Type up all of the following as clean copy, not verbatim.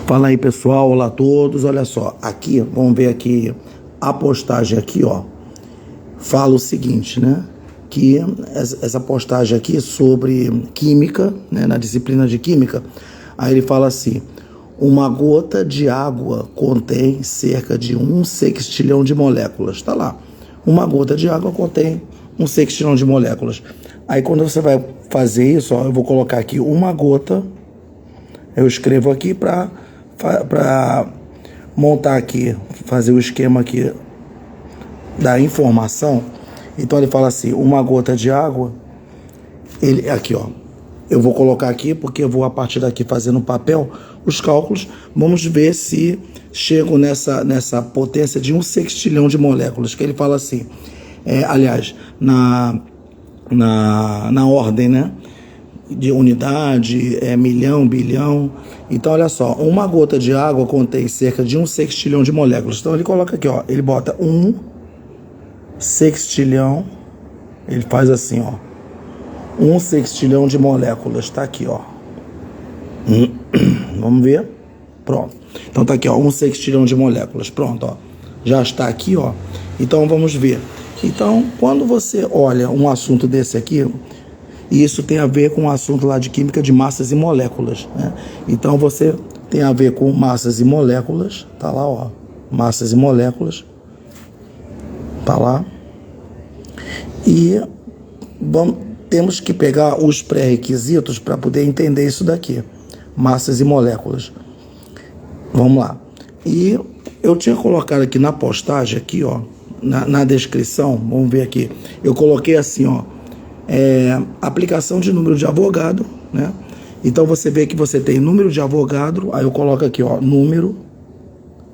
Fala aí, pessoal, olá a todos. Olha só, aqui, vamos ver aqui a postagem aqui, ó. Fala o seguinte, né? Que essa postagem aqui sobre química, né, na disciplina de química, aí ele fala assim: uma gota de água contém cerca de 1 sextilhão de moléculas. Tá lá. Uma gota de água contém 1 sextilhão de moléculas. Aí quando você vai fazer isso, ó, eu vou colocar aqui uma gota, eu escrevo aqui para montar aqui, fazer o esquema aqui da informação. Então ele fala assim, uma gota de água, ele aqui, ó, eu vou colocar aqui porque eu vou a partir daqui fazer no papel os cálculos. Vamos ver se chego nessa potência de 1 sextilhão de moléculas, que ele fala assim, aliás, na ordem, né, de unidade, milhão, bilhão. Então, olha só, uma gota de água contém cerca de 1 sextilhão de moléculas. Então, ele coloca aqui, ó, ele bota 1 sextilhão, ele faz assim, ó, 1 sextilhão de moléculas, tá aqui, ó. Vamos ver? Pronto. Então, tá aqui, ó, 1 sextilhão de moléculas, pronto, ó. Já está aqui, ó. Então, vamos ver. Então, quando você olha um assunto desse aqui, e isso tem a ver com o assunto lá de química de massas e moléculas, né? Então você tem a ver com massas e moléculas, tá lá, ó, massas e moléculas, tá lá. E temos que pegar os pré-requisitos para poder entender isso daqui, massas e moléculas. Vamos lá. E eu tinha colocado aqui na postagem, aqui, ó, na descrição, vamos ver aqui, eu coloquei assim, ó, aplicação de número de Avogadro, né? Então você vê que você tem número de Avogadro, aí eu coloco aqui, ó, número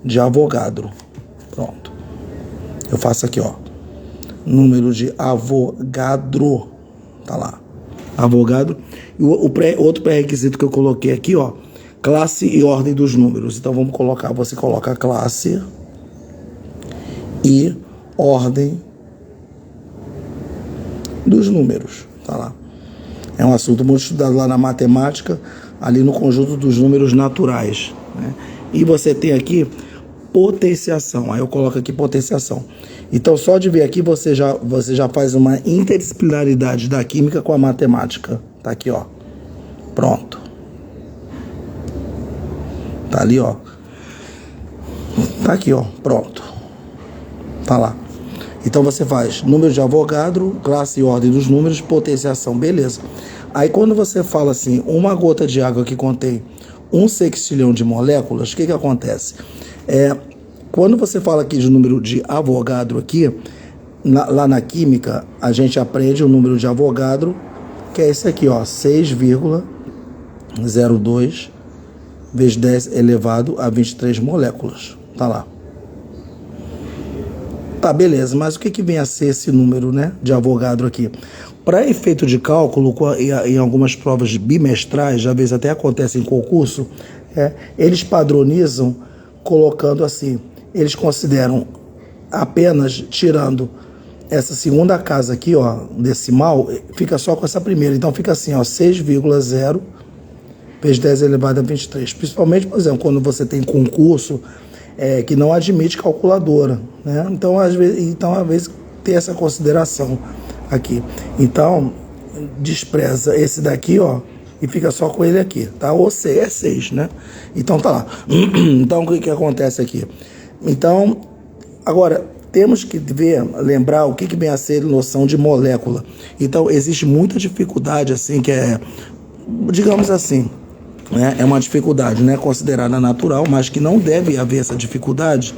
de Avogadro. Pronto. Eu faço aqui, ó, número de Avogadro, tá lá, Avogadro. E outro pré-requisito que eu coloquei aqui, ó, classe e ordem dos números. Então vamos colocar, você coloca classe e ordem dos números, tá lá. É um assunto muito estudado lá na matemática, ali no conjunto dos números naturais, né? E você tem aqui potenciação, aí eu coloco aqui potenciação. Então só de ver aqui você já faz uma interdisciplinaridade da química com a matemática, tá aqui, ó, pronto, tá ali, ó, tá aqui, ó, pronto, tá lá. Então você faz número de Avogadro, classe e ordem dos números, potenciação, beleza. Aí quando você fala assim, uma gota de água que contém 1 sextilhão de moléculas, o que acontece? Quando você fala aqui de número de Avogadro aqui, lá na química, a gente aprende o número de Avogadro, que é esse aqui, ó, 6,02 vezes 10 elevado a 23 moléculas, tá lá. Tá, beleza, mas o que vem a ser esse número, né, de Avogadro aqui? Para efeito de cálculo, em algumas provas bimestrais, às vezes até acontece em concurso, eles padronizam colocando assim, eles consideram apenas tirando essa segunda casa aqui, ó, decimal, fica só com essa primeira, então fica assim, ó, 6,0 vezes 10 elevado a 23. Principalmente, por exemplo, quando você tem concurso que não admite calculadora, né? Então, às vezes tem essa consideração aqui. Então, despreza esse daqui, ó, e fica só com ele aqui, tá? Ou C é 6, né? Então, tá lá. Então, o que acontece aqui? Então, agora, temos que lembrar o que vem a ser noção de molécula. Então, existe muita dificuldade, assim, que digamos assim, é uma dificuldade, né, considerada natural, mas que não deve haver essa dificuldade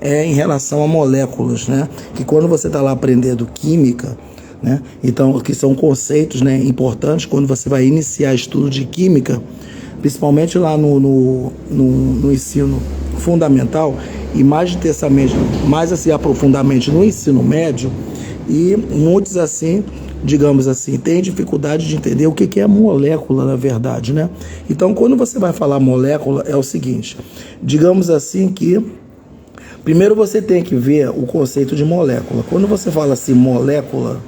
em relação a moléculas, né, que quando você está lá aprendendo química, né, então, que são conceitos, né, importantes quando você vai iniciar estudo de química, principalmente lá no ensino fundamental e mais intensamente, mais assim aprofundadamente no ensino médio, e muitos assim, digamos assim, tem dificuldade de entender o que é molécula, na verdade, né? Então, quando você vai falar molécula, é o seguinte, digamos assim que, primeiro você tem que ver o conceito de molécula. Quando você fala assim, molécula,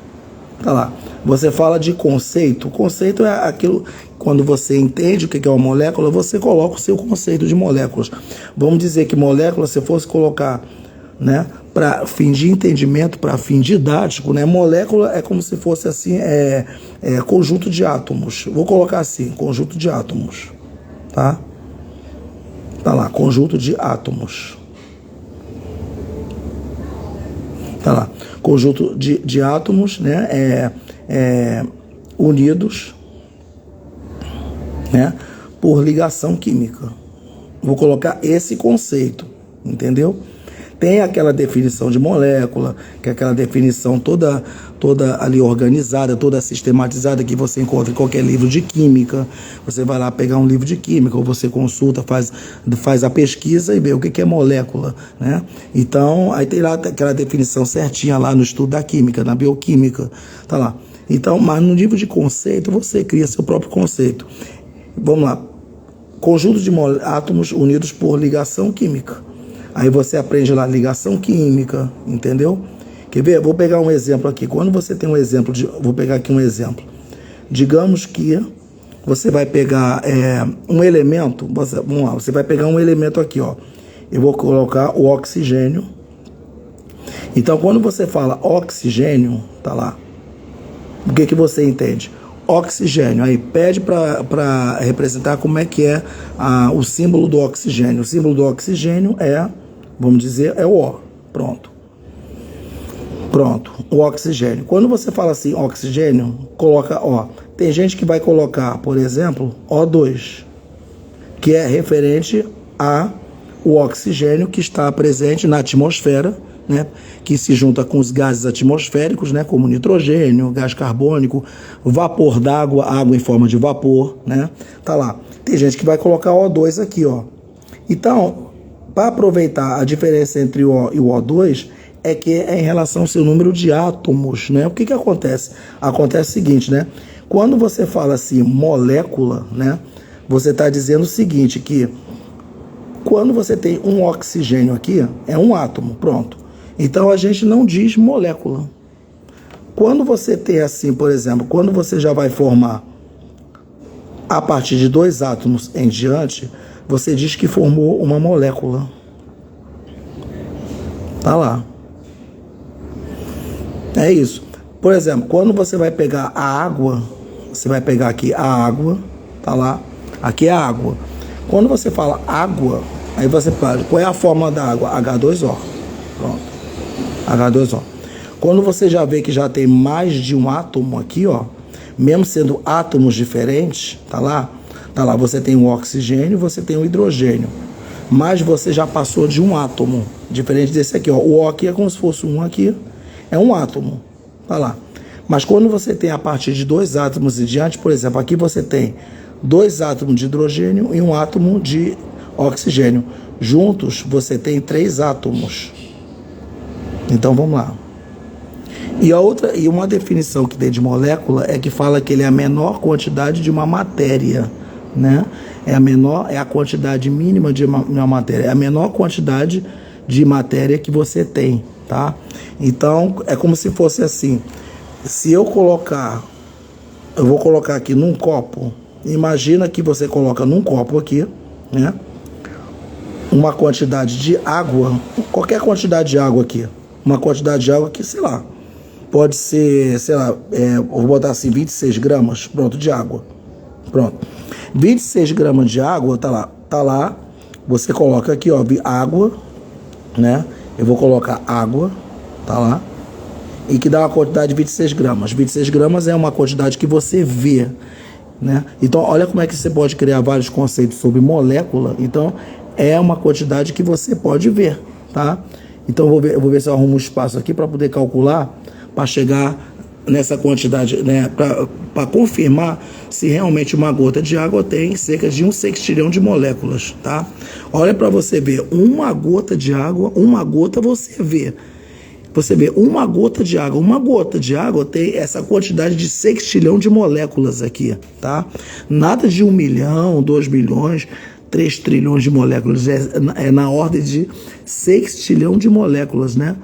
tá lá, Você fala de conceito. Conceito é aquilo, quando você entende o que é uma molécula, você coloca o seu conceito de moléculas. Vamos dizer que molécula, se fosse colocar, né, para fim de entendimento, para fim didático, né, molécula é como se fosse assim, conjunto de átomos. Vou colocar assim, conjunto de átomos, tá? Tá lá, conjunto de átomos. Tá lá, conjunto de átomos, né, unidos, né, por ligação química. Vou colocar esse conceito, entendeu? Tem aquela definição de molécula, que é aquela definição toda ali organizada, toda sistematizada, que você encontra em qualquer livro de química. Você vai lá pegar um livro de química, ou você consulta, faz a pesquisa e vê o que é molécula, né? Então, aí tem lá aquela definição certinha lá no estudo da química, na bioquímica, tá lá. Então, mas no livro de conceito, você cria seu próprio conceito. Vamos lá. Conjunto de átomos unidos por ligação química. Aí você aprende lá ligação química, entendeu? Quer ver? Vou pegar um exemplo aqui. Quando você tem um exemplo, vou pegar aqui um exemplo. Digamos que você vai pegar um elemento, vamos lá, você vai pegar um elemento aqui, ó. Eu vou colocar o oxigênio. Então, quando você fala oxigênio, tá lá. O que você entende? Oxigênio. Aí pede para representar como é que é o símbolo do oxigênio. O símbolo do oxigênio vamos dizer, é o O. Pronto. Pronto, o oxigênio. Quando você fala assim, oxigênio, coloca O. Tem gente que vai colocar, por exemplo, O2, que é referente ao oxigênio que está presente na atmosfera, né, que se junta com os gases atmosféricos, né, como nitrogênio, gás carbônico, vapor d'água, água em forma de vapor, né? Tá lá. Tem gente que vai colocar O2 aqui, ó. Então, para aproveitar a diferença entre o O e o O2, é que é em relação ao seu número de átomos, né? O que acontece? Acontece o seguinte, né? Quando você fala assim, molécula, né, você está dizendo o seguinte, que quando você tem um oxigênio aqui, é um átomo, pronto. Então, a gente não diz molécula. Quando você tem assim, por exemplo, quando você já vai formar a partir de 2 átomos em diante, você diz que formou uma molécula. Tá lá. É isso. Por exemplo, quando você vai pegar a água, você vai pegar aqui a água, tá lá. Aqui é a água. Quando você fala água, aí você fala, qual é a forma da água? H2O. Pronto. H2O. Quando você já vê que já tem mais de um átomo aqui, ó, mesmo sendo átomos diferentes, tá lá? Tá lá, você tem o oxigênio, você tem o hidrogênio. Mas você já passou de um átomo, diferente desse aqui, ó. O O aqui é como se fosse um aqui, é um átomo, tá lá. Mas quando você tem a partir de 2 átomos e diante, por exemplo, aqui você tem 2 átomos de hidrogênio e um átomo de oxigênio. Juntos, você tem 3 átomos. Então, vamos lá. E uma definição que tem de molécula é que fala que ele é a menor quantidade de uma matéria, né? É a quantidade mínima de uma matéria, é a menor quantidade de matéria que você tem, tá? Então, é como se fosse assim, se eu vou colocar aqui num copo, imagina que você coloca num copo aqui, né? Uma quantidade de água, qualquer quantidade de água aqui, uma quantidade de água aqui, sei lá, pode ser, sei lá, vou botar assim, 26 gramas, pronto, de água. Pronto. 26 gramas de água, tá lá, você coloca aqui, ó, água, né? Eu vou colocar água, tá lá, e que dá uma quantidade de 26 gramas. 26 gramas é uma quantidade que você vê, né? Então, olha como é que você pode criar vários conceitos sobre molécula. Então, é uma quantidade que você pode ver, tá? Então, eu vou ver se eu arrumo um espaço aqui para poder calcular, para chegar nessa quantidade, né, para confirmar se realmente uma gota de água tem cerca de 1 sextilhão de moléculas, tá? Olha para você ver, uma gota de água, uma gota você vê uma gota de água tem essa quantidade de sextilhão de moléculas aqui, tá? Nada de 1 milhão, 2 milhões, 3 trilhões de moléculas, é na ordem de 6 trilhões de moléculas, né?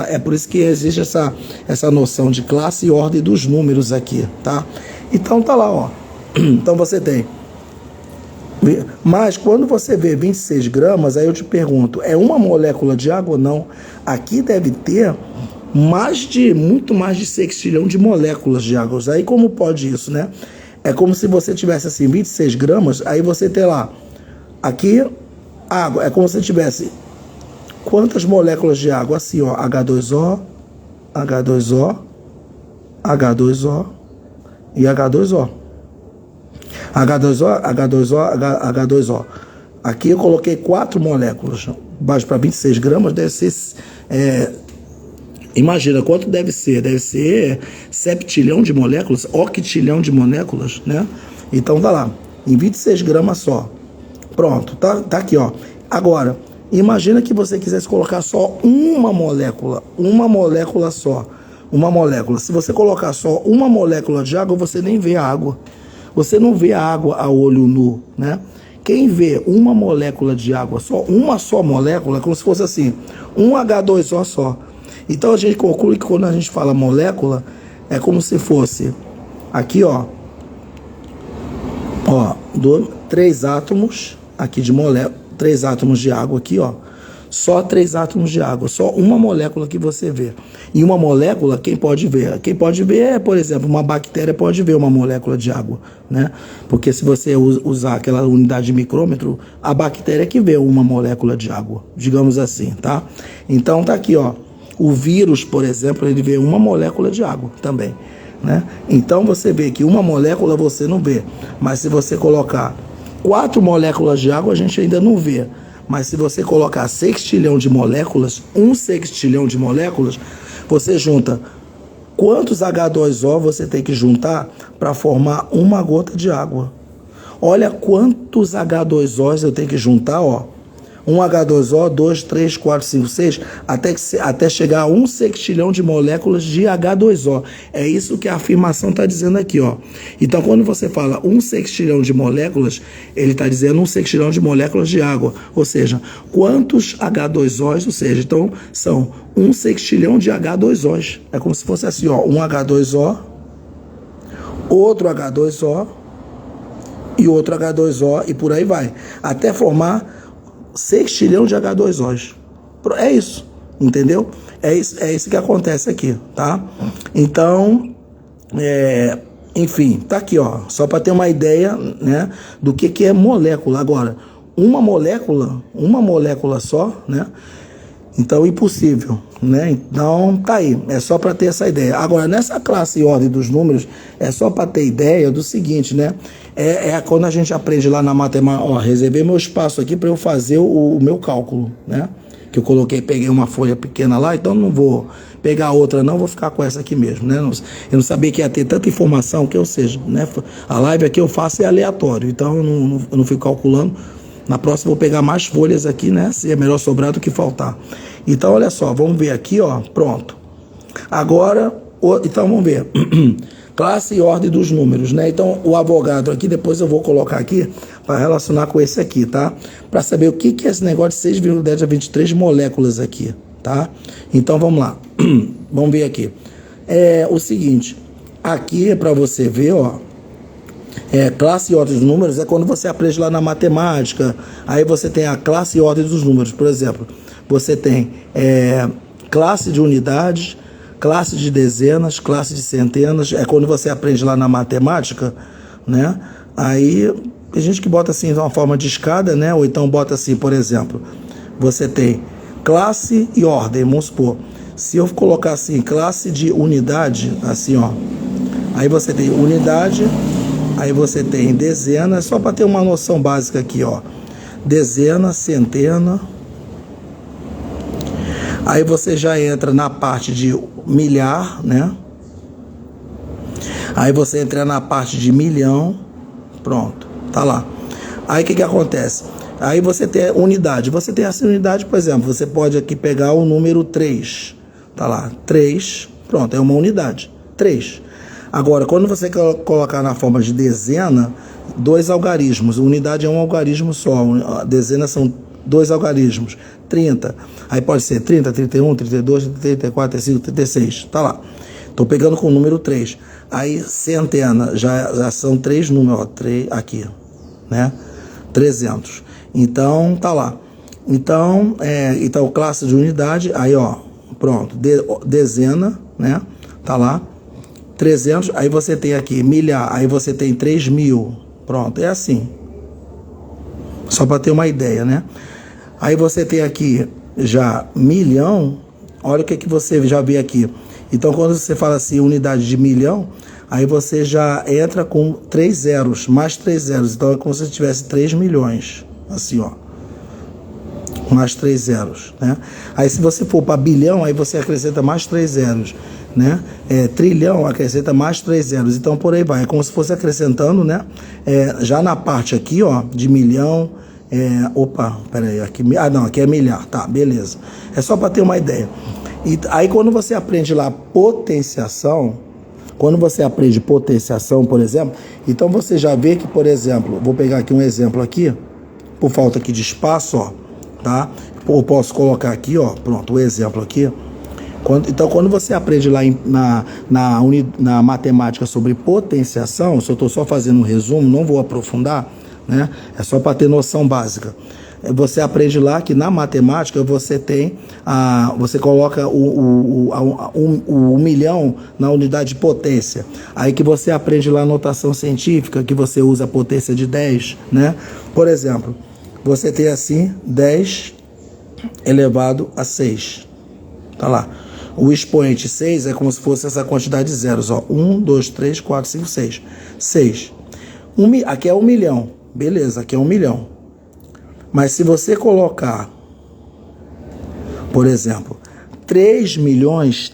É por isso que existe essa noção de classe e ordem dos números aqui, tá? Então tá lá, ó. Então você tem. Mas quando você vê 26 gramas, aí eu te pergunto, é uma molécula de água ou não? Aqui deve ter muito mais de 6 trilhões de moléculas de água. Aí como pode isso, né? É como se você tivesse assim 26 gramas, aí você tem lá, aqui, água. É como se você tivesse quantas moléculas de água? Assim, ó, H2O, H2O, H2O e H2O. H2O, H2O, H2O. Aqui eu coloquei 4 moléculas. Baixo para 26 gramas, deve ser... imagina quanto deve ser. Deve ser septilhão de moléculas, octilhão de moléculas, né? Então tá lá, em 26 gramas só. Pronto, tá aqui, ó. Agora, imagina que você quisesse colocar só uma molécula só. Uma molécula. Se você colocar só uma molécula de água, você nem vê a água. Você não vê a água a olho nu, né? Quem vê uma molécula de água, uma só molécula, é como se fosse assim, um H2O só. Então a gente conclui que quando a gente fala molécula, é como se fosse, aqui ó, 3 átomos aqui de molécula, 3 átomos de água aqui, ó. Só 3 átomos de água, só uma molécula que você vê. E uma molécula, quem pode ver? Quem pode ver é, por exemplo, uma bactéria pode ver uma molécula de água, né? Porque se você usar aquela unidade de micrômetro, a bactéria que vê uma molécula de água, digamos assim, tá? Então tá aqui, ó. O vírus, por exemplo, ele vê uma molécula de água também, né? Então você vê que uma molécula você não vê, mas se você colocar 4 moléculas de água, a gente ainda não vê. Mas se você colocar 6 trilhões de moléculas, 6 trilhão de moléculas, você junta quantos H2O você tem que juntar para formar uma gota de água. Olha quantos H2Os eu tenho que juntar, ó. Um H2O, 2, 3, 4, 5, 6, até chegar a 6 trilhão de moléculas de H2O. É isso que a afirmação está dizendo aqui, ó. Então, quando você fala 6 trilhão de moléculas, ele está dizendo 6 trilhão de moléculas de água. Ou seja, quantos H2Os, ou seja, então são 6 trilhão de H2Os. É como se fosse assim, ó, um H2O, outro H2O e outro H2O e por aí vai. Até formar 6 trilhão de H2Os. É isso, entendeu? É isso que acontece aqui, tá? Então, enfim, tá aqui, ó. Só para ter uma ideia, né, do que é molécula. Agora, uma molécula só, né? Então, impossível, né? Então, tá aí. É só para ter essa ideia. Agora, nessa classe e ordem dos números, é só para ter ideia do seguinte, né? Quando a gente aprende lá na matemática, ó, reservei meu espaço aqui para eu fazer o meu cálculo, né? Que eu peguei uma folha pequena lá, então não vou pegar outra não, vou ficar com essa aqui mesmo, né? Eu não sabia que ia ter tanta informação, que ou seja, né? A live aqui eu faço é aleatório, então eu não fico calculando. Na próxima eu vou pegar mais folhas aqui, né? Se é melhor sobrar do que faltar. Então, olha só, vamos ver aqui, ó, pronto. Agora, então vamos ver. Classe e ordem dos números, né? Então, o Avogadro aqui, depois eu vou colocar aqui para relacionar com esse aqui, tá? Para saber o que é esse negócio de 6,10 a 23 moléculas aqui, tá? Então, vamos lá. Vamos ver aqui. O seguinte, aqui é para você ver, ó, classe e ordem dos números é quando você aprende lá na matemática. Aí você tem a classe e ordem dos números. Por exemplo, você tem classe de unidades, classe de dezenas, classe de centenas. É quando você aprende lá na matemática, né? Aí tem gente que bota assim de uma forma de escada, né? Ou então bota assim, por exemplo, você tem classe e ordem. Vamos supor, se eu colocar assim, classe de unidade, assim, ó. Aí você tem unidade. Aí você tem dezena, só para ter uma noção básica aqui, ó. Dezena, centena. Aí você já entra na parte de milhar, né? Aí você entra na parte de milhão. Pronto, tá lá. Aí o que acontece? Aí você tem unidade. Você tem essa unidade, por exemplo, você pode aqui pegar o número 3. Tá lá, 3. Pronto, é uma unidade. 3. Agora, quando você colocar na forma de dezena, 2 algarismos. Unidade é um algarismo só. Dezenas são 2 algarismos. 30. Aí pode ser 30, 31, 32, 34, 35, 36. Tá lá. Estou pegando com o número 3. Aí centena já são 3 números. Ó, 3 aqui, né? 300. Então, tá lá. Então, classe de unidade. Aí, ó, pronto. Dezena, né? Tá lá. 300. Aí você tem aqui milhar. Aí você tem 3.000. Pronto, é assim. Só para ter uma ideia, né? Aí você tem aqui já milhão. Olha o que você já vê aqui. Então, quando você fala assim, unidade de milhão, aí você já entra com 3 zeros, mais 3 zeros. Então, é como se tivesse 3 milhões. Assim, ó. Mais 3 zeros, né? Aí, se você for para bilhão, aí você acrescenta mais 3 zeros, né? Trilhão, acrescenta mais 3 zeros. Então, por aí vai. É como se fosse acrescentando, né? Já na parte aqui, ó, de milhão. Opa, peraí. Aqui, não, aqui é milhar. Tá, beleza. É só para ter uma ideia. E aí, quando você aprende lá potenciação, por exemplo, então você já vê que, por exemplo, vou pegar aqui um exemplo aqui, por falta aqui de espaço, ó, tá? Eu posso colocar aqui, ó, pronto, o exemplo aqui. Então, quando você aprende lá na matemática sobre potenciação, se eu estou só fazendo um resumo, não vou aprofundar, né? É só para ter noção básica. Você aprende lá que na matemática você tem você coloca o milhão na unidade de potência. Aí que você aprende lá a notação científica, que você usa a potência de 10, né? Por exemplo, você tem assim 10 elevado a 6. Tá lá. O expoente 6 é como se fosse essa quantidade de zeros, ó. 1, 2, 3, 4, 5, 6. 6. Aqui é 1 milhão. Beleza, aqui é 1 milhão. Mas se você colocar, por exemplo, 3 milhões,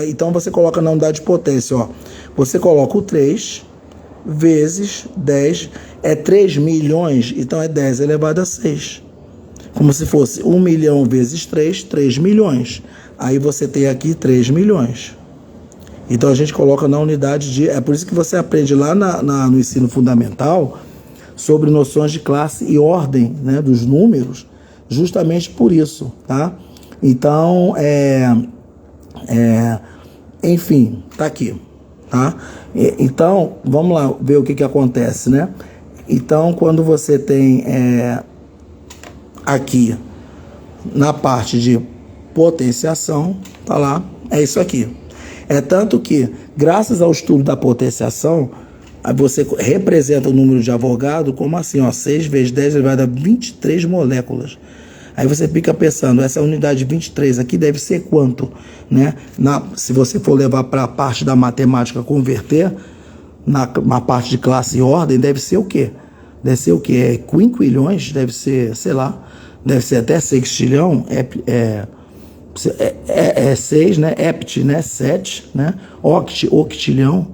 então você coloca na unidade de potência, ó. Você coloca o 3 vezes 10, é 3 milhões, então é 10 elevado a 6. Como se fosse 1 milhão vezes 3, 3 milhões. Aí você tem aqui 3 milhões. Então a gente coloca na unidade de... É por isso que você aprende lá no ensino fundamental sobre noções de classe e ordem, né, dos números, justamente por isso, tá? Então, enfim, tá aqui, tá? Então, vamos lá ver o que acontece, né? Então, quando você tem aqui, na parte de potenciação, tá lá, é isso aqui. É tanto que, graças ao estudo da potenciação, aí você representa o número de Avogadro como assim, ó, 6 vezes 10 elevado a 23 moléculas. Aí você fica pensando, essa unidade 23 aqui deve ser quanto, né? Se você for levar para a parte da matemática, converter, na parte de classe e ordem, deve ser o quê? Deve ser o quê? Quinquilhões? Deve ser, sei lá, deve ser até sextilhão, 6, né? Hept, né? 7, né? Octilhão,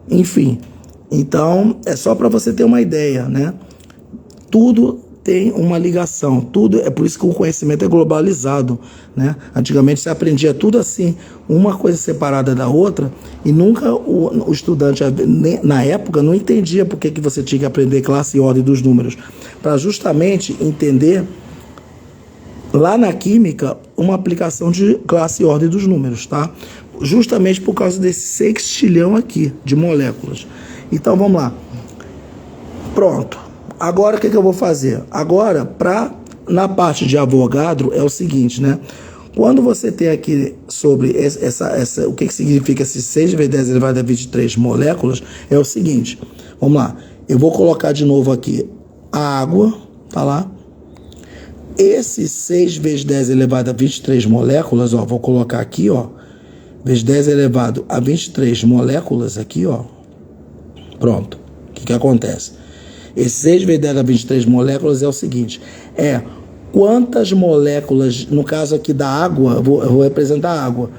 enfim. Então, é só para você ter uma ideia, né? Tudo tem uma ligação, tudo, é por isso que o conhecimento é globalizado, né? Antigamente você aprendia tudo assim, uma coisa separada da outra, e nunca o estudante, na época, não entendia por que você tinha que aprender classe e ordem dos números, para justamente entender, lá na química, uma aplicação de classe e ordem dos números, tá? Justamente por causa desse sextilhão aqui de moléculas. Então, vamos lá. Pronto. Agora, o que eu vou fazer? Agora, na parte de Avogadro, é o seguinte, né? Quando você tem aqui sobre o que significa esses 6 vezes 10 elevado a 23 moléculas, é o seguinte. Vamos lá. Eu vou colocar de novo aqui a água, tá lá? Esse 6 vezes 10 elevado a 23 moléculas, ó, vou colocar aqui, ó, vezes 10 elevado a 23 moléculas aqui, ó. Pronto. O que acontece? Esse 6 vezes 10 a 23 moléculas é o seguinte, quantas moléculas, no caso aqui da água, eu vou representar a água,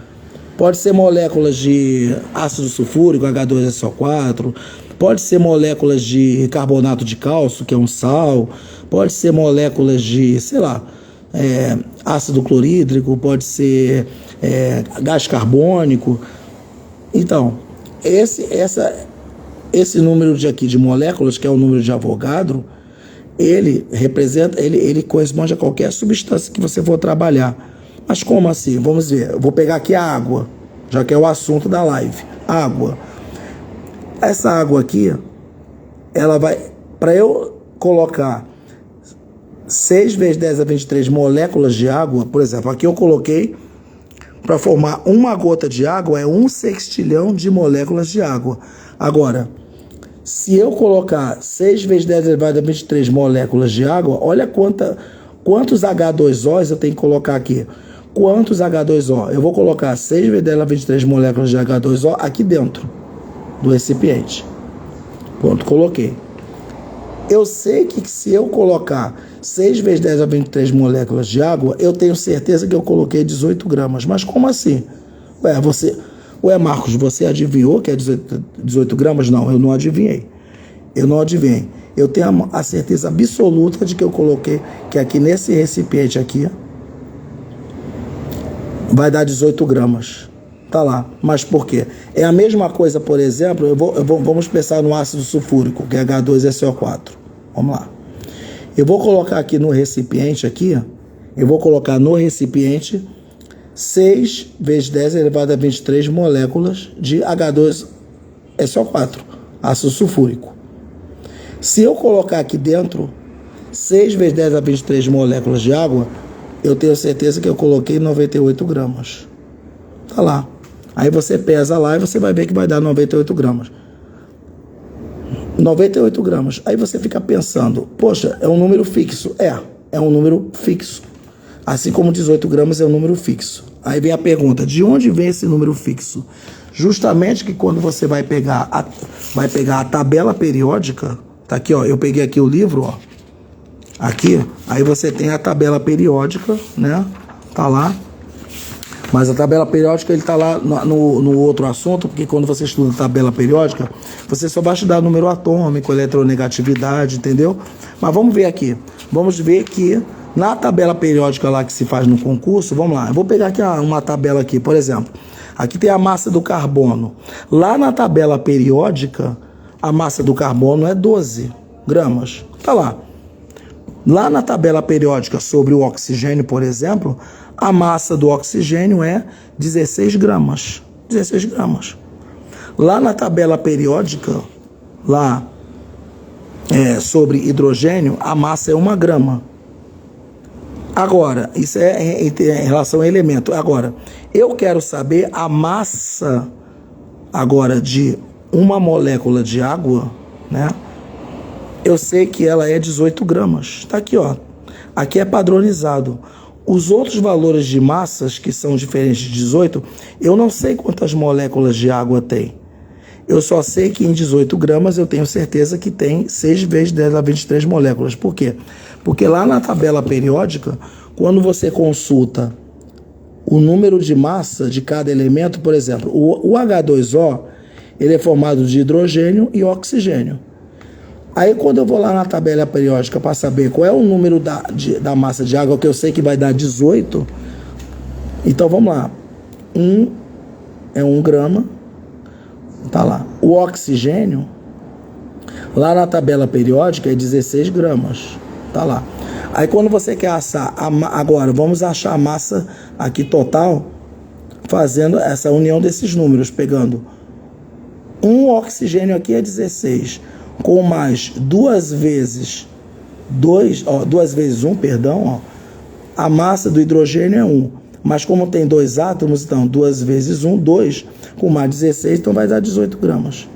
pode ser moléculas de ácido sulfúrico, H2SO4, pode ser moléculas de carbonato de cálcio, que é um sal, pode ser moléculas de, sei lá, ácido clorídrico, pode ser gás carbônico, Então, esse número de moléculas, que é o número de Avogadro, ele representa, ele corresponde a qualquer substância que você for trabalhar. Mas como assim? Vamos ver. Eu vou pegar aqui a água, já que é o assunto da live. Água. Essa água aqui, ela vai, para eu colocar 6 vezes 10 a 23 moléculas de água, por exemplo, aqui eu coloquei, para formar uma gota de água, é 1 sextilhão de moléculas de água. Agora, se eu colocar 6 vezes 10 elevado a 23 moléculas de água, olha quantos H2Os eu tenho que colocar aqui. Quantos H2O? Eu vou colocar 6 vezes 10 elevado a 23 moléculas de H2O aqui dentro do recipiente. Pronto, coloquei. Eu sei que se eu colocar 6 vezes 10 a 23 moléculas de água, eu tenho certeza que eu coloquei 18 gramas. Mas como assim? Ué, Marcos, você adivinhou que é 18 gramas? Não, eu não adivinhei. Eu tenho a certeza absoluta de que eu coloquei, que aqui nesse recipiente aqui, vai dar 18 gramas. Tá lá. Mas por quê? É a mesma coisa, por exemplo, vamos pensar no ácido sulfúrico, que é H2SO4. Vamos lá. Eu vou colocar aqui no recipiente, eu vou colocar no recipiente 6 vezes 10 elevado a 23 moléculas de H2SO4, ácido sulfúrico. Se eu colocar aqui dentro 6 vezes 10 a 23 moléculas de água, eu tenho certeza que eu coloquei 98 gramas. Tá lá. Aí você pesa lá e você vai ver que vai dar 98 gramas. 98 gramas. Aí você fica pensando, poxa, é um número fixo. É um número fixo. Assim como 18 gramas é um número fixo. Aí vem a pergunta, de onde vem esse número fixo? Justamente que quando você vai pegar a tabela periódica, tá aqui, ó, eu peguei aqui o livro, ó, aqui, aí você tem a tabela periódica, né, tá lá. Mas a tabela periódica, ele está lá no outro assunto, porque quando você estuda a tabela periódica, você só vai estudar número atômico, eletronegatividade, entendeu? Mas vamos ver aqui. Vamos ver que na tabela periódica lá que se faz no concurso, vamos lá. Eu vou pegar aqui uma tabela aqui, por exemplo. Aqui tem a massa do carbono. Lá na tabela periódica, a massa do carbono é 12 gramas. Tá lá. Lá na tabela periódica sobre o oxigênio, por exemplo, a massa do oxigênio é 16 gramas. 16 gramas. Lá na tabela periódica, lá sobre hidrogênio, a massa é 1 grama. Agora, isso é em relação a elemento. Agora, eu quero saber a massa agora de uma molécula de água, né? Eu sei que ela é 18 gramas. Está aqui, ó. Aqui é padronizado. Os outros valores de massas, que são diferentes de 18, eu não sei quantas moléculas de água tem. Eu só sei que em 18 gramas eu tenho certeza que tem 6 vezes 10 a 23 moléculas. Por quê? Porque lá na tabela periódica, quando você consulta o número de massa de cada elemento, por exemplo, o H2O, ele é formado de hidrogênio e oxigênio. Aí quando eu vou lá na tabela periódica para saber qual é o número da massa de água, que eu sei que vai dar 18, então vamos lá. É 1 grama, tá lá. O oxigênio, lá na tabela periódica, é 16 gramas, tá lá. Aí quando você quer assar, agora vamos achar a massa aqui total, fazendo essa união desses números, pegando um oxigênio aqui é 16, com mais 2 vezes 1, perdão, ó, a massa do hidrogênio é 1. Mas como tem 2 átomos, então 2 vezes 1, 2, com mais 16, então vai dar 18 gramas.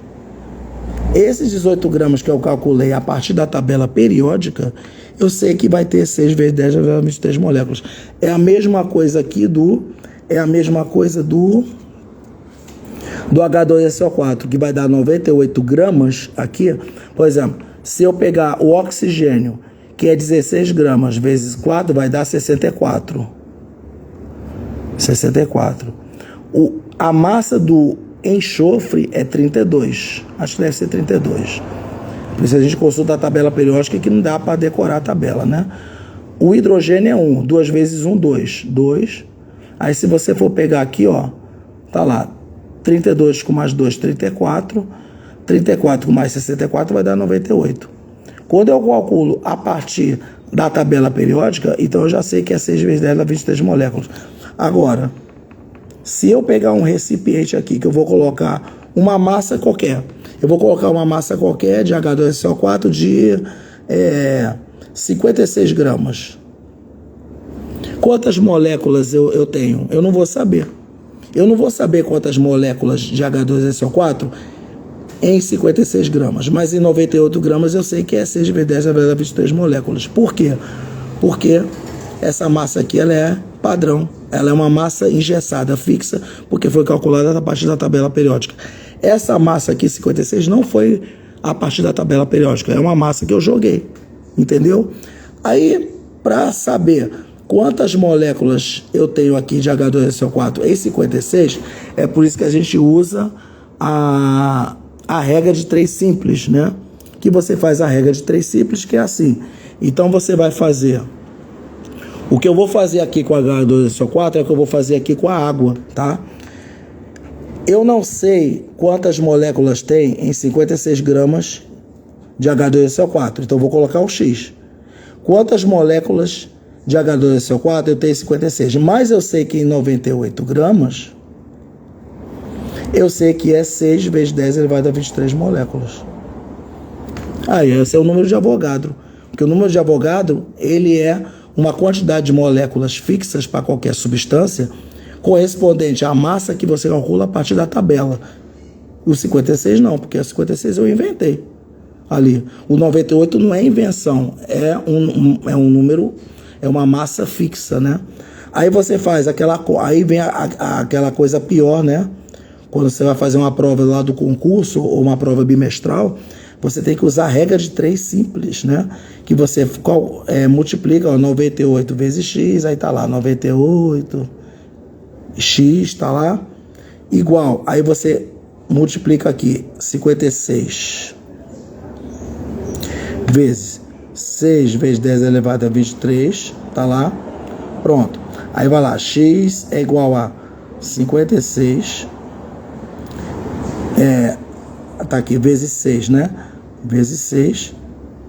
Esses 18 gramas que eu calculei a partir da tabela periódica, eu sei que vai ter 6 vezes 10 a 23 moléculas. É a mesma coisa aqui do H2SO4, que vai dar 98 gramas aqui. Por exemplo, se eu pegar o oxigênio, que é 16 gramas vezes 4, vai dar 64. 64. A massa do enxofre é 32. Acho que deve ser 32. Por isso a gente consulta a tabela periódica, que não dá para decorar a tabela, né? O hidrogênio é 1. 2 vezes 1, 2. 2. Aí se você for pegar aqui, ó, tá lá. 32 com mais 2, 34. 34 com mais 64 vai dar 98. Quando eu calculo a partir da tabela periódica, então eu já sei que é 6 vezes 10 dá 23 moléculas. Agora, se eu pegar um recipiente aqui, que eu vou colocar uma massa qualquer, eu vou colocar uma massa qualquer de H2SO4 de 56 gramas. Quantas moléculas eu tenho? Eu não vou saber. Eu não vou saber quantas moléculas de H2SO4 em 56 gramas, mas em 98 gramas eu sei que é 6 vezes 10 dá 23 moléculas. Por quê? Porque essa massa aqui ela é padrão, ela é uma massa engessada, fixa, porque foi calculada a partir da tabela periódica. Essa massa aqui, 56, não foi a partir da tabela periódica, é uma massa que eu joguei, entendeu? Aí, para saber quantas moléculas eu tenho aqui de H2SO4 em 56, é por isso que a gente usa a regra de 3 simples, né? Que você faz a regra de 3 simples, que é assim. Então você vai fazer... O que eu vou fazer aqui com H2SO4 é o que eu vou fazer aqui com a água, tá? Eu não sei quantas moléculas tem em 56 gramas de H2SO4, então eu vou colocar o X. Quantas moléculas de H2SO4 eu tenho em 56? Mas eu sei que em 98 gramas... eu sei que é 6 vezes 10 elevado a 23 moléculas. Aí, esse é o número de Avogadro. Porque o número de Avogadro, ele é uma quantidade de moléculas fixas para qualquer substância, correspondente à massa que você calcula a partir da tabela. O 56 não, porque o 56 eu inventei ali. O 98 não é invenção, é um número, é uma massa fixa, né? Aí você faz aí vem aquela coisa pior, né? Quando você vai fazer uma prova lá do concurso ou uma prova bimestral, você tem que usar a regra de 3 simples, né? Que você multiplica, ó, 98 vezes x, aí tá lá, 98, x tá lá, igual. Aí você multiplica aqui, 56 vezes 6 vezes 10 elevado a 23, tá lá, pronto. Aí vai lá, x é igual a 56... tá aqui, vezes 6, né? Vezes 6,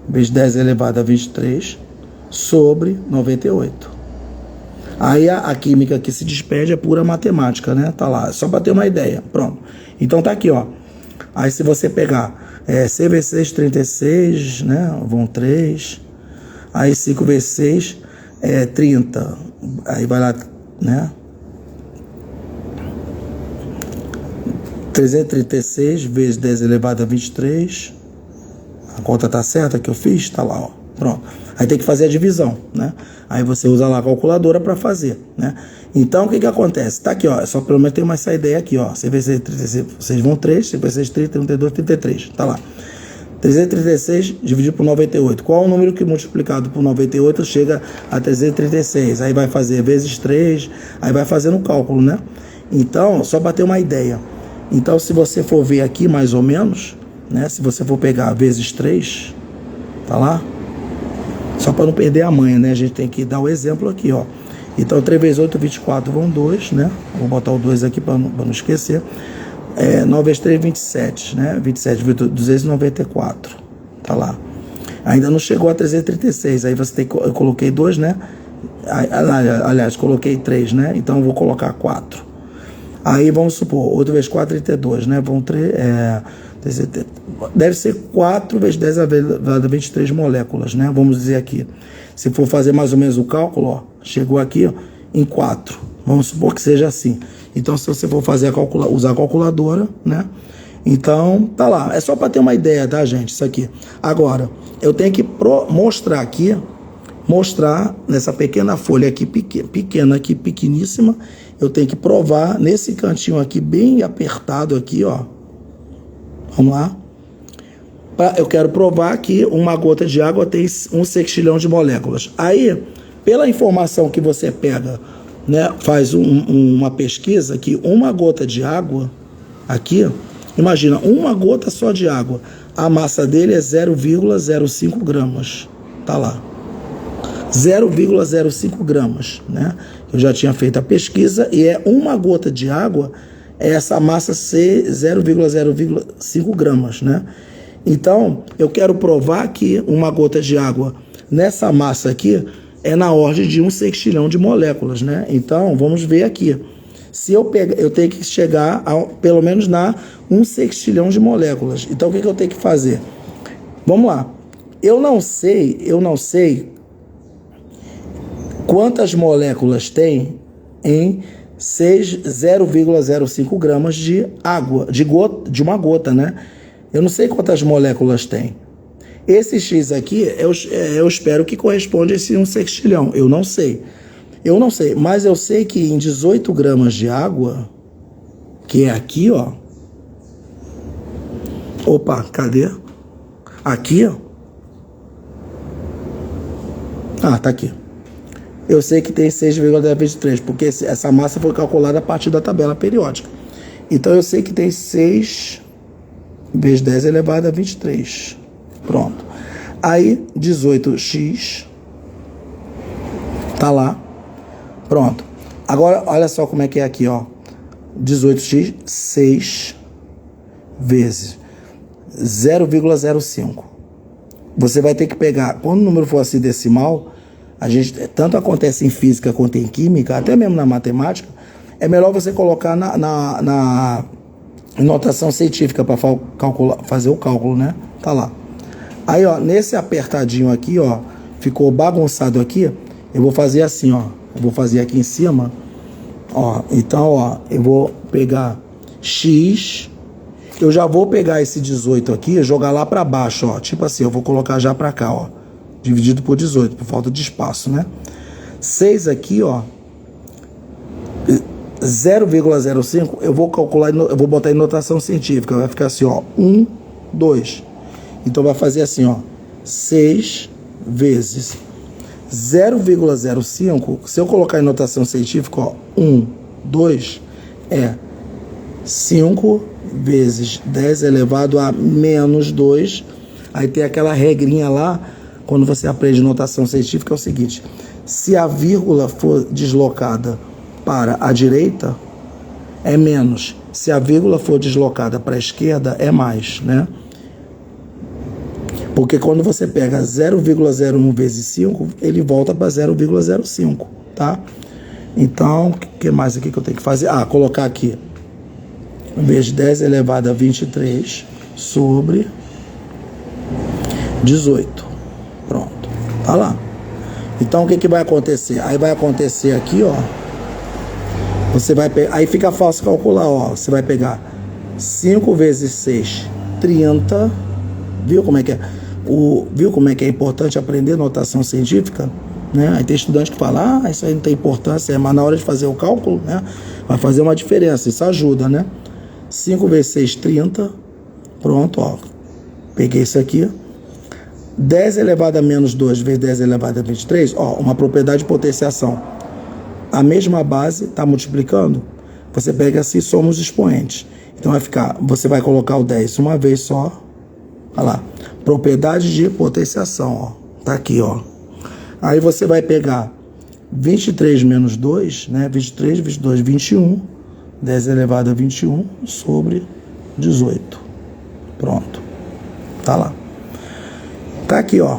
vezes 10 elevado a 23, sobre 98. Aí a química que se despede é pura matemática, né? Tá lá, só para ter uma ideia. Pronto. Então tá aqui, ó. Aí se você pegar 6 vezes 6, 36, né? Vão 3. Aí 5 vezes 6 é 30. Aí vai lá, né? 336 vezes 10 elevado a 23. A conta tá certa que eu fiz? Tá lá, ó. Pronto. Aí tem que fazer a divisão, né? Aí você usa lá a calculadora para fazer, né? Então, o que que acontece? Tá aqui, ó. Só pelo menos tem essa ideia aqui, ó. 6 vezes 36, vocês vão 3. 5 vezes 6, 30, 32, 33. Tá lá. 336 dividido por 98. Qual é o número que multiplicado por 98 chega a 336? Aí vai fazer vezes 3. Aí vai fazendo o cálculo, né? Então, só para ter uma ideia. Então, se você for ver aqui, mais ou menos, né? Se você for pegar vezes 3, tá lá? Só para não perder a manha, né? A gente tem que dar o exemplo aqui, ó. Então, 3 vezes 8, 24, vão 2, né? Vou botar o 2 aqui para não esquecer. 9 vezes 3, 27, né? 27 vezes 294, tá lá. Ainda não chegou a 336, aí você tem que... Eu coloquei 2, né? Aliás, coloquei 3, né? Então, eu vou colocar 4. Aí, vamos supor, 8 vezes 4, 32, né? Vão 3... deve ser 4 vezes 10 elevado a 23 moléculas, né? Vamos dizer aqui. Se for fazer mais ou menos o cálculo, ó, chegou aqui, ó, em 4. Vamos supor que seja assim. Então, se você for fazer usar a calculadora, né? Então, tá lá. É só para ter uma ideia, tá, gente? Isso aqui. Agora, eu tenho que mostrar aqui, nessa pequena folha aqui, pequena aqui, pequeníssima, eu tenho que provar nesse cantinho aqui, bem apertado aqui, ó. Vamos lá. Eu quero provar que uma gota de água tem 1 sextilhão de moléculas. Aí, pela informação que você pega, né, faz uma pesquisa que uma gota de água, aqui, imagina, uma gota só de água, a massa dele é 0,05 gramas. Tá lá. 0,05 gramas, né? Eu já tinha feito a pesquisa e uma gota de água é essa massa ser 0,05 gramas, né? Então, eu quero provar que uma gota de água nessa massa aqui é na ordem de 1 sextilhão de moléculas, né? Então, vamos ver aqui. Se eu pegar, eu tenho que chegar pelo menos na 1 sextilhão de moléculas. Então, o que eu tenho que fazer? Vamos lá. Eu não sei quantas moléculas tem em 0,05 gramas de água, de uma gota, né? Eu não sei quantas moléculas tem. Esse X aqui, eu espero que corresponda a esse 1 sextilhão. Eu não sei, mas eu sei que em 18 gramas de água, que é aqui, ó. Opa, cadê? Aqui, ó. Ah, tá aqui. Eu sei que tem 6,23, porque essa massa foi calculada a partir da tabela periódica. Então eu sei que tem 6 vezes 10 elevado a 23. Pronto. Aí 18x tá lá. Pronto. Agora olha só como é que é aqui, ó. 18x, 6 vezes 0,05. Você vai ter que pegar, quando o número for assim decimal, a gente, tanto acontece em física quanto em química, até mesmo na matemática, é melhor você colocar na notação científica para fazer o cálculo, né? Tá lá. Aí, ó, nesse apertadinho aqui, ó, ficou bagunçado aqui, eu vou fazer assim, ó. Eu vou fazer aqui em cima, ó. Então, ó, eu vou pegar x, eu já vou pegar esse 18 aqui e jogar lá para baixo, ó. Tipo assim, eu vou colocar já para cá, ó. Dividido por 18, por falta de espaço, né? 6 aqui, ó. 0,05, eu vou calcular, eu vou botar em notação científica, vai ficar assim, ó, 1, 2. Então vai fazer assim, ó, 6 vezes 0,05, se eu colocar em notação científica, ó, 1, 2, é 5 vezes 10 elevado a menos 2. Aí tem aquela regrinha lá, quando você aprende notação científica, é o seguinte: se a vírgula for deslocada para a direita, é menos. Se a vírgula for deslocada para a esquerda, é mais, né? Porque quando você pega 0,01 vezes 5, ele volta para 0,05, tá? Então, o que mais aqui que eu tenho que fazer? Ah, colocar aqui, vezes 10 elevado a 23 sobre 18. Pronto, tá lá. Então, o que vai acontecer? Aí vai acontecer aqui, ó. Você vai pegar, aí fica fácil calcular, ó. Você vai pegar 5 vezes 6, 30. Viu como é que é? Viu como é que é importante aprender notação científica? Né? Aí tem estudante que fala, isso aí não tem importância, mas na hora de fazer o cálculo, né, vai fazer uma diferença, isso ajuda, né? 5 vezes 6, 30. Pronto, ó. Peguei isso aqui. 10 elevado a menos 2 vezes 10 elevado a 23, ó, uma propriedade de potenciação. A mesma base está multiplicando, você pega assim, soma os expoentes. Então vai ficar, você vai colocar o 10 uma vez só. Olha lá, propriedade de potenciação, ó, tá aqui, ó. Aí você vai pegar 23 menos 2, né, 23, 22, 21, 10 elevado a 21 sobre 18. Pronto, tá lá. Tá aqui, ó.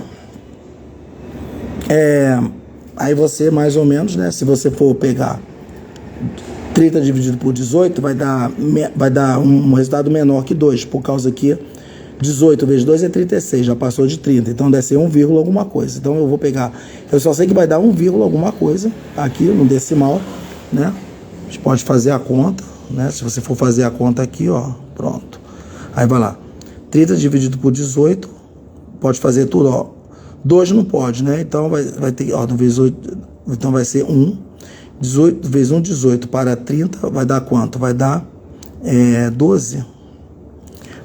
Aí você, mais ou menos, né, se você for pegar 30 dividido por 18, vai dar um resultado menor que 2, por causa que 18 vezes 2 é 36, já passou de 30, então deve ser 1, alguma coisa. Então eu vou pegar, eu só sei que vai dar 1, alguma coisa aqui no decimal, né? A gente pode fazer a conta, né? Se você for fazer a conta aqui, ó, pronto. Aí vai lá, 30 dividido por 18, pode fazer tudo, ó. 2 não pode, né? Então vai ter, ó, vezes 8, então vai ser 1. 18 vezes 1, 18 para 30, vai dar quanto? Vai dar 12.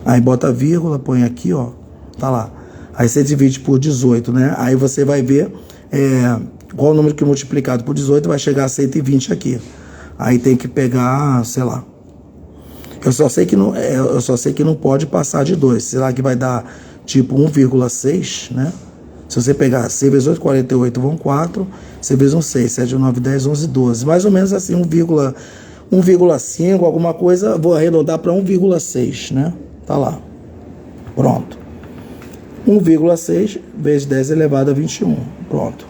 Aí bota a vírgula, põe aqui, ó, tá lá. Aí você divide por 18, né? Aí você vai ver qual o número que multiplicado por 18 vai chegar a 120 aqui. Aí tem que pegar, sei lá. Eu só sei que não pode passar de 2. Será que vai dar tipo 1,6, né? Se você pegar 6 vezes 8, 48, vão 4. 6 vezes 1, 6, 7, 9, 10, 11, 12. Mais ou menos assim, 1, 1,5, alguma coisa, vou arredondar para 1,6, né? Tá lá. Pronto. 1,6 vezes 10 elevado a 21. Pronto.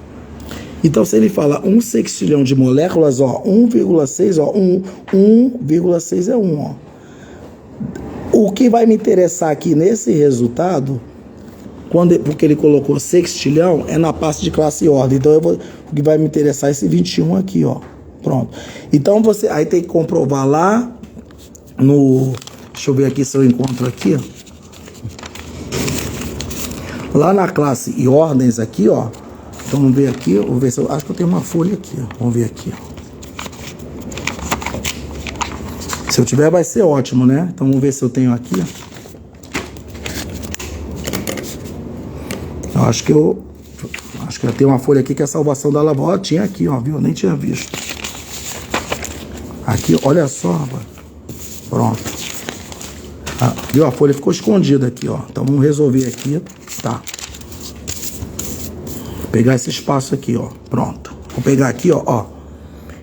Então, se ele fala 1 sextilhão de moléculas, ó, 1,6, ó, 1,6 é 1, ó. O que vai me interessar aqui nesse resultado, porque ele colocou sextilhão, é na parte de classe e ordem. Então, o que vai me interessar é esse 21 aqui, ó. Pronto. Então, você aí tem que comprovar lá no... Deixa eu ver aqui se eu encontro aqui. Lá na classe e ordens aqui, ó. Então, vamos ver aqui. Vou ver se eu... Acho que eu tenho uma folha aqui, ó. Vamos ver aqui, ó. Se eu tiver, vai ser ótimo, né? Então, vamos ver se eu tenho aqui, ó. Eu acho que eu tenho uma folha aqui que é a salvação da lavoura. Ó, tinha aqui, ó, viu? Eu nem tinha visto. Aqui, olha só, rapaz. Pronto. Ah, viu? A folha ficou escondida aqui, ó. Então, vamos resolver aqui. Tá. Vou pegar esse espaço aqui, ó. Pronto. Vou pegar aqui, ó.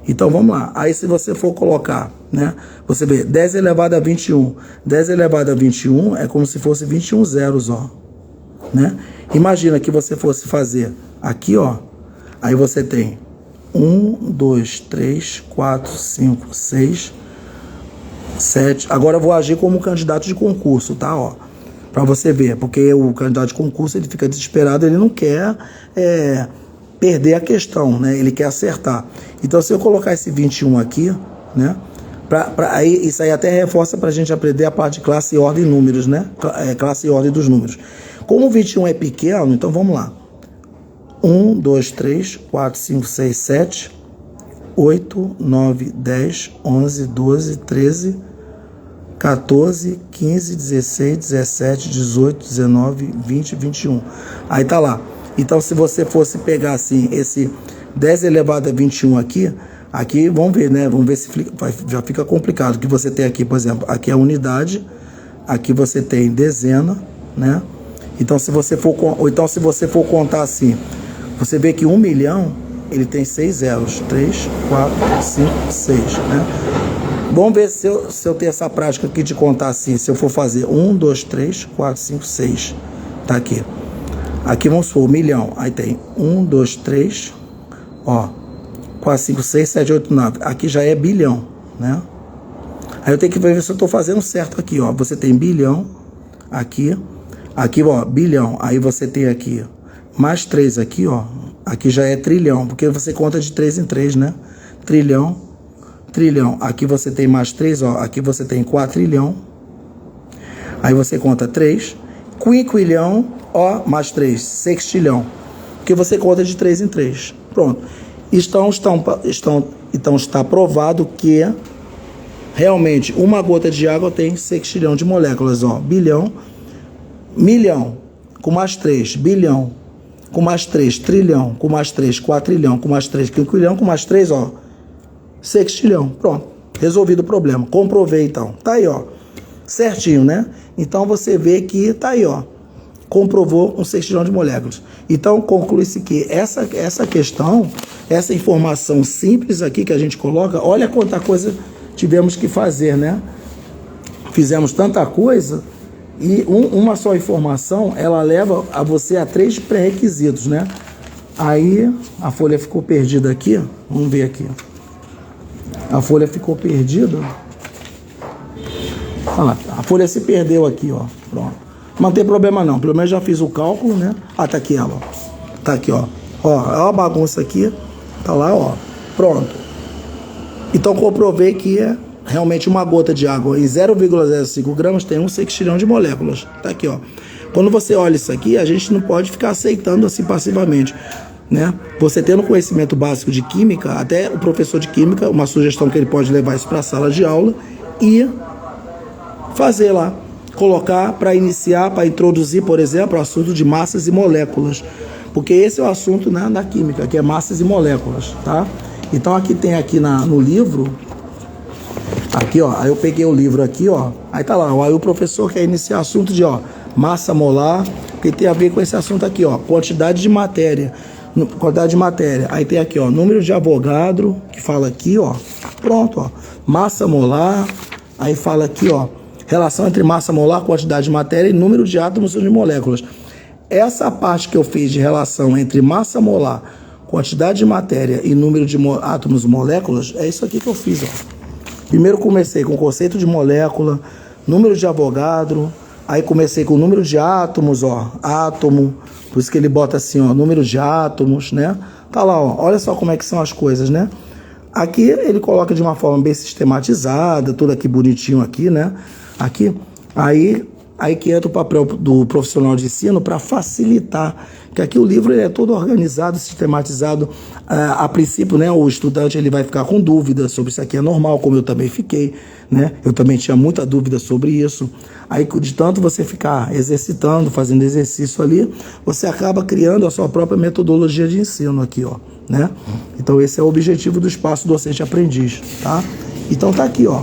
Então, vamos lá. Aí, se você for colocar, né? Você vê, 10 elevado a 21. 10 elevado a 21 é como se fosse 21 zeros, ó. Né? Imagina que você fosse fazer aqui, ó. Aí você tem 1, 2, 3, 4, 5, 6, 7. Agora eu vou agir como candidato de concurso, tá? Ó, pra você ver, porque o candidato de concurso ele fica desesperado, ele não quer perder a questão, né? Ele quer acertar. Então, se eu colocar esse 21 aqui, né? Aí, isso aí até reforça pra gente aprender a parte de classe e ordem e números, né? Classe e ordem dos números. Como o 21 é pequeno, então vamos lá. 1, 2, 3, 4, 5, 6, 7, 8, 9, 10, 11, 12, 13, 14, 15, 16, 17, 18, 19, 20, 21. Aí tá lá. Então, se você fosse pegar assim, esse 10 elevado a 21 aqui, vamos ver, né? Vamos ver se já fica complicado. O que você tem aqui, por exemplo, aqui é a unidade, aqui você tem dezena, né? Então, se você for contar assim, você vê que 1 milhão, ele tem 6 zeros. 3, 4, 5, 6, né? Vamos ver se eu tenho essa prática aqui de contar assim. Se eu for fazer 1, 2, 3, 4, 5, 6. Tá aqui. Aqui vamos supor, 1 milhão. Aí tem 1, 2, 3, ó. 4, 5, 6, 7, 8, 9. Aqui já é bilhão, né? Aí eu tenho que ver se eu estou fazendo certo aqui, ó. Você tem bilhão aqui. Aqui, ó, bilhão. Aí você tem aqui mais 3 aqui, ó. Aqui já é trilhão, porque você conta de 3 em 3, né? Trilhão, trilhão. Aqui você tem mais 3, ó. Aqui você tem quatrilhão. Aí você conta 3. Quinquilhão, ó, mais 3. Sextilhão. Porque você conta de 3 em 3. Pronto. Então está provado que realmente uma gota de água tem sextilhão de moléculas, ó. Bilhão. Milhão, com mais 3, bilhão, com mais 3, trilhão, com mais 3, quatrilhão, com mais 3, quinquilhão, com mais 3, ó, sextilhão. Pronto, resolvido o problema. Comprovei, então. Tá aí, ó, certinho, né? Então, você vê que tá aí, ó, comprovou um sextilhão de moléculas. Então, conclui-se que essa questão, essa informação simples aqui que a gente coloca, olha quanta coisa tivemos que fazer, né? Fizemos tanta coisa. E uma só informação, ela leva a você a 3 pré-requisitos, né? Aí, a folha ficou perdida aqui. Vamos ver aqui. A folha ficou perdida. Olha lá, a folha se perdeu aqui, ó. Pronto. Não tem problema não. Pelo menos já fiz o cálculo, né? Ah, tá aqui ela, ó. Tá aqui, ó. Ó, é uma bagunça aqui. Tá lá, ó. Pronto. Então, comprovei que realmente uma gota de água em 0,05 gramas tem 1 sextilhão de moléculas. Tá aqui, ó. Quando você olha isso aqui, a gente não pode ficar aceitando assim passivamente, né? Você tendo conhecimento básico de química, até o professor de química, uma sugestão que ele pode levar isso para a sala de aula e fazer lá, colocar para iniciar, para introduzir, por exemplo, o assunto de massas e moléculas. Porque esse é o assunto, né, da química, que é massas e moléculas, tá? Então aqui tem aqui no livro. Aqui, ó, aí eu peguei o livro aqui, ó, aí tá lá, aí o professor quer iniciar assunto de, ó, massa molar, que tem a ver com esse assunto aqui, ó, quantidade de matéria, aí tem aqui, ó, número de Avogadro, que fala aqui, ó, pronto, ó, massa molar, aí fala aqui, ó, relação entre massa molar, quantidade de matéria e número de átomos e de moléculas. Essa parte que eu fiz de relação entre massa molar, quantidade de matéria e número de átomos e moléculas, é isso aqui que eu fiz, ó. Primeiro comecei com o conceito de molécula, número de Avogadro, aí comecei com o número de átomos, ó, átomo, por isso que ele bota assim, ó, número de átomos, né? Tá lá, ó, olha só como é que são as coisas, né? Aqui ele coloca de uma forma bem sistematizada, tudo aqui bonitinho aqui, né? Aqui, aí que entra o papel do profissional de ensino para facilitar, que aqui o livro ele é todo organizado, sistematizado. A princípio, né, o estudante ele vai ficar com dúvidas sobre isso aqui é normal, como eu também fiquei, né? Eu também tinha muita dúvida sobre isso. Aí, de tanto você ficar exercitando, fazendo exercício ali, você acaba criando a sua própria metodologia de ensino aqui, ó, né? Então esse é o objetivo do Espaço Docente Aprendiz, tá? Então tá aqui, ó.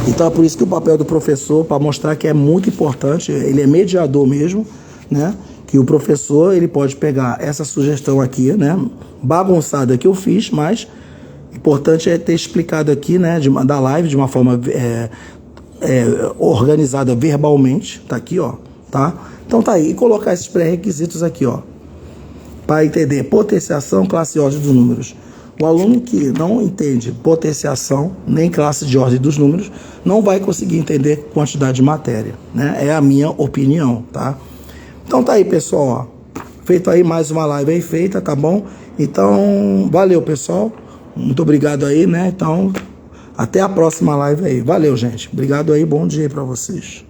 Então é por isso que o papel do professor, para mostrar que é muito importante, ele é mediador mesmo, né? Que o professor, ele pode pegar essa sugestão aqui, né? Bagunçada que eu fiz, mas importante é ter explicado aqui, né? Da live de uma forma organizada verbalmente, tá aqui, ó, tá? Então tá aí, e colocar esses pré-requisitos aqui, ó, para entender potenciação, classe e ordem dos números. O aluno que não entende potenciação, nem classe de ordem dos números, não vai conseguir entender quantidade de matéria, né? É a minha opinião, tá? Então tá aí, pessoal, ó. Feito aí mais uma live aí feita, tá bom? Então, valeu, pessoal. Muito obrigado aí, né? Então, até a próxima live aí. Valeu, gente. Obrigado aí, bom dia aí pra vocês.